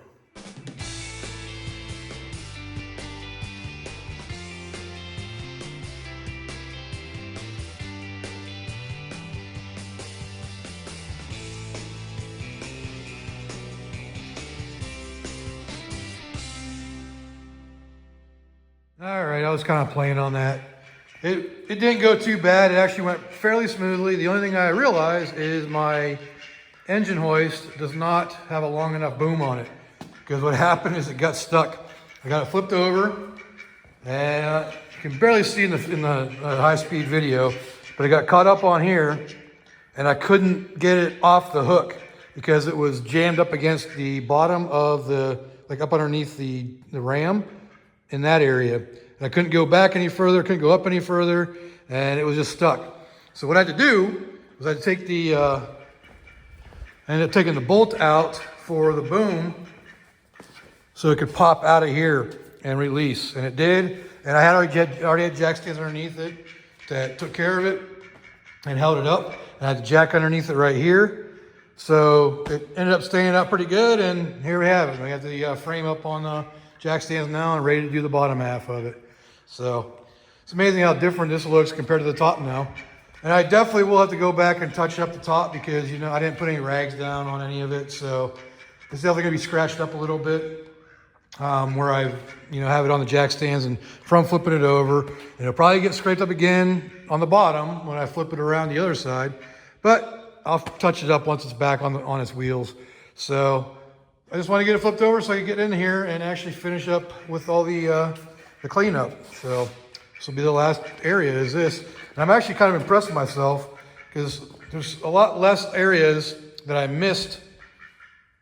All right, I was kind of playing on that. It didn't go too bad. It actually went fairly smoothly. The only thing I realized is my engine hoist does not have a long enough boom on it. Because what happened is it got stuck. I got it flipped over, and you can barely see in the high-speed video, but it got caught up on here, and I couldn't get it off the hook because it was jammed up against the bottom of the, like up underneath the ram in that area. And I couldn't go back any further, couldn't go up any further, and it was just stuck. So what I had to do was I had to take I ended up taking the bolt out for the boom so it could pop out of here and release. And it did. And I had already had jack stands underneath it that took care of it and held it up. And I had the jack underneath it right here. So it ended up staying up pretty good. And here we have it. We got the frame up on the jack stands now and ready to do the bottom half of it. So it's amazing how different this looks compared to the top now. And I definitely will have to go back and touch up the top because, you know, I didn't put any rags down on any of it. So it's definitely going to be scratched up a little bit where I, have it on the jack stands and from flipping it over. And it'll probably get scraped up again on the bottom when I flip it around the other side. But I'll touch it up once it's back on its wheels. So I just want to get it flipped over so I can get in here and actually finish up with all the cleanup. So this will be the last area is this. And I'm actually kind of impressed with myself because there's a lot less areas that I missed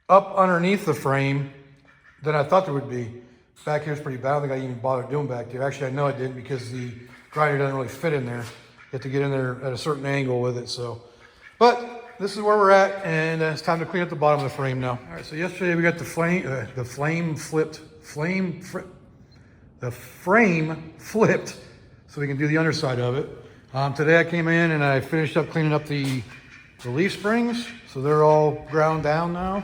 up underneath the frame than I thought there would be. Back here's pretty bad. I don't think I even bothered doing back there. Actually, I know I didn't because the grinder doesn't really fit in there. You have to get in there at a certain angle with it. So, but this is where we're at, and it's time to clean up the bottom of the frame now. All right. So yesterday we got the frame flipped, so we can do the underside of it. Today I came in and I finished up cleaning up the leaf springs. So they're all ground down now.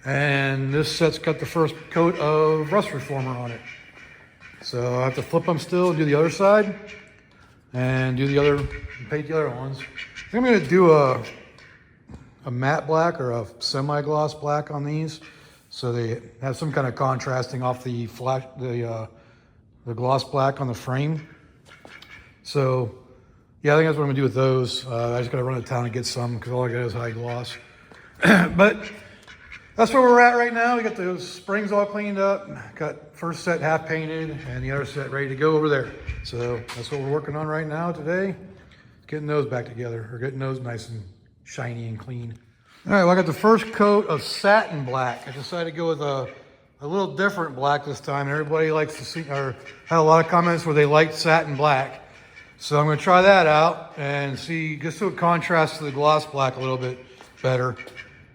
And this set's got the first coat of rust reformer on it. So I have to flip them still and do the other side and paint the other ones. I think I'm gonna do a matte black or a semi-gloss black on these. So they have some kind of contrasting off the gloss black on the frame. So yeah, I think that's what I'm gonna do with those. I just gotta run to town and get some because all I got is high gloss. But that's where we're at right now. We got the springs all cleaned up. Got first set half painted and the other set ready to go over there. So that's what we're working on right now today. Getting those back together, or getting those nice and shiny and clean. All right, well, I got the first coat of satin black. I decided to go with a little different black this time. Everybody likes to see, or had a lot of comments where they liked satin black. So I'm gonna try that out and see, just so it contrasts to the gloss black a little bit better.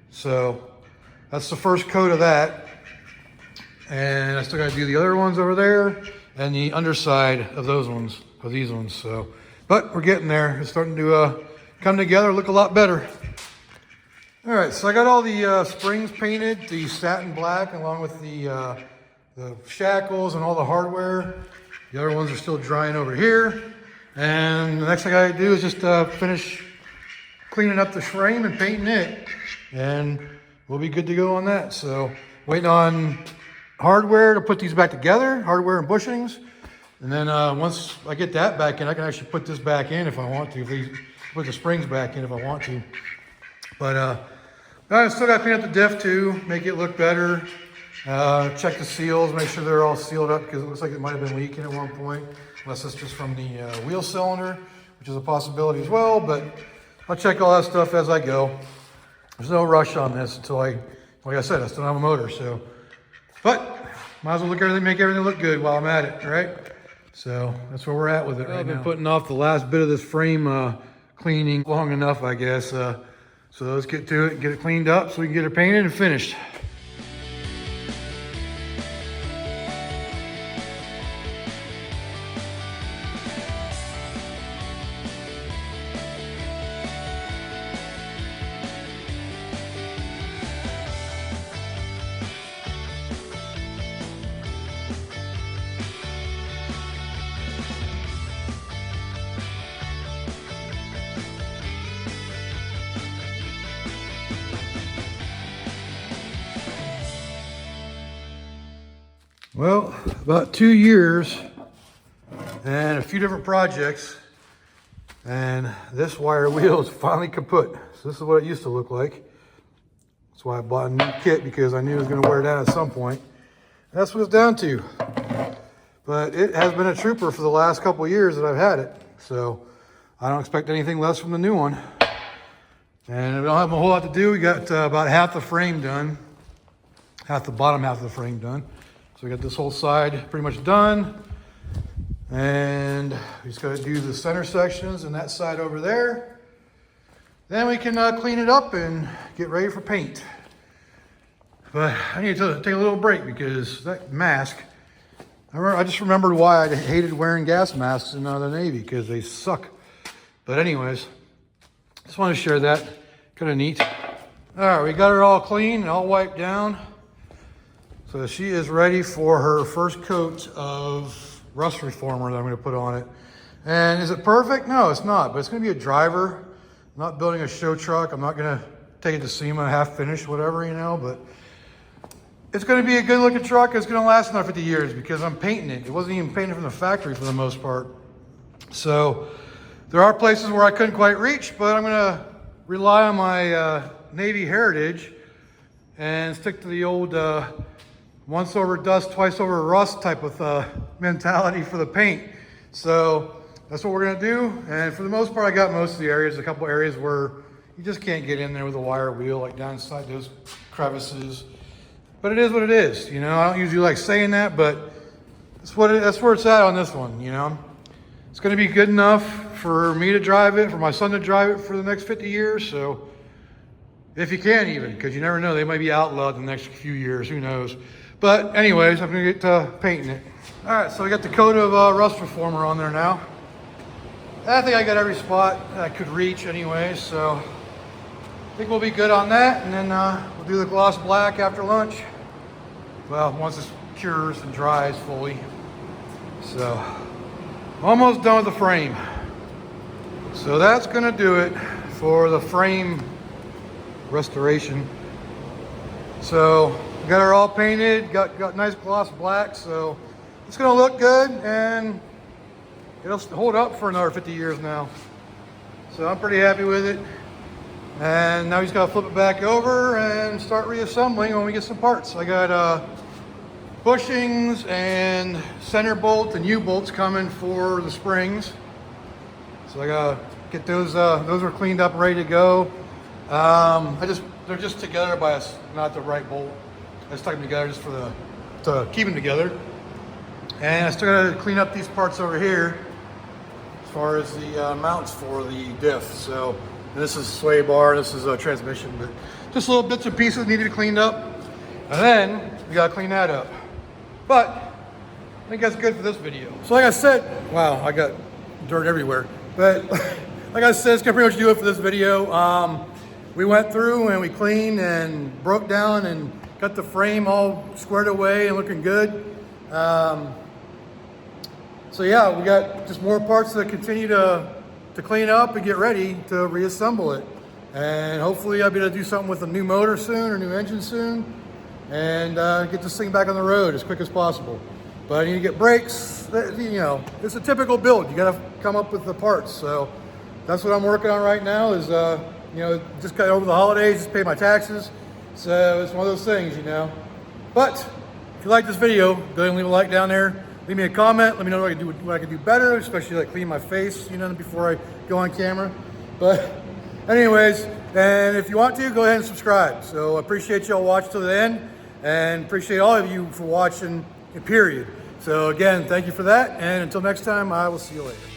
So that's the first coat of that. And I still gotta do the other ones over there and the underside of those ones, of these ones. So, but we're getting there. It's starting to come together, look a lot better. All right, so I got all the springs painted, the satin black, along with the shackles and all the hardware. The other ones are still drying over here. And the next thing I gotta do is just finish cleaning up the frame and painting it. And we'll be good to go on that. So waiting on hardware to put these back together, hardware and bushings. And then once I get that back in, I can actually put this back in if I want to, put the springs back in if I want to. But I still got to clean up the diff too, make it look better. Check the seals, make sure they're all sealed up because it looks like it might have been leaking at one point. Unless it's just from the wheel cylinder, which is a possibility as well. But I'll check all that stuff as I go. There's no rush on this until like I said, I still don't have a motor. So, but might as well make everything look good while I'm at it, right? So that's where we're at with it right now. I've been putting off the last bit of this frame cleaning long enough, I guess. So let's get to it and get it cleaned up so we can get it painted and finished. Well, about 2 years and a few different projects, and this wire wheel is finally kaput. So this is what it used to look like. That's why I bought a new kit, because I knew it was going to wear down at some point. And that's what it's down to. But it has been a trooper for the last couple of years that I've had it. So I don't expect anything less from the new one. And we don't have a whole lot to do. We got about half the frame done. The bottom half of the frame done. So we got this whole side pretty much done. And we just got to do the center sections and that side over there. Then we can clean it up and get ready for paint. But I need to take a little break because that mask, I just remembered why I hated wearing gas masks in the Navy, because they suck. But anyways, just want to share that. Kind of neat. All right, we got her all clean and all wiped down. So she is ready for her first coat of rust reformer that I'm going to put on it. And is it perfect? No, it's not, but it's going to be a driver. I'm not building a show truck. I'm not going to take it to SEMA half finished, whatever, you know, but it's going to be a good looking truck. It's going to last another 50 years because I'm painting it. It wasn't even painted from the factory for the most part. So there are places where I couldn't quite reach, but I'm going to rely on my Navy heritage and stick to the old once over dust, twice over rust type of mentality for the paint. So that's what we're gonna do. And for the most part, I got most of the areas. A couple areas where you just can't get in there with a wire wheel, like down inside those crevices. But it is what it is, you know. I don't usually like saying that, but that's where it's at on this one, you know. It's gonna be good enough for me to drive it, for my son to drive it for the next 50 years. So if you can even, because you never know, they might be outlawed in the next few years, who knows. But anyways, I'm gonna get to painting it. All right, so I got the coat of rust reformer on there now. I think I got every spot I could reach anyway, so I think we'll be good on that. And then we'll do the gloss black after lunch. Well, once it cures and dries fully. So almost done with the frame. So that's gonna do it for the frame restoration. So we got her all painted, got nice gloss black, so it's gonna look good and it'll hold up for another 50 years now. So I'm pretty happy with it. And now we just gotta flip it back over and start reassembling when we get some parts. I got bushings and center bolt and U-bolts coming for the springs. So I gotta get those are cleaned up, ready to go. They're just together by not the right bolt. I just tuck them together just to keep them together. And I still gotta clean up these parts over here as far as the mounts for the diff. So this is sway bar, this is a transmission, but just little bits and pieces needed to be cleaned up. And then we gotta clean that up. But I think that's good for this video. So like I said, wow, I got dirt everywhere. But like I said, it's gonna pretty much do it for this video. We went through and we cleaned and broke down and got the frame all squared away and looking good. So yeah, we got just more parts to continue to clean up and get ready to reassemble it. And hopefully I'll be able to do something with a new motor soon or new engine soon and get this thing back on the road as quick as possible. But I need to get brakes. You know, it's a typical build. You gotta come up with the parts. So that's what I'm working on right now is, you know, just got over the holidays, just pay my taxes. So it's one of those things, you know. But if you like this video, go ahead and leave a like down there. Leave me a comment. Let me know what I can do better, especially like clean my face, you know, before I go on camera. But anyways, and if you want to, go ahead and subscribe. So I appreciate y'all watching till the end and appreciate all of you for watching, period. So again, thank you for that. And until next time, I will see you later.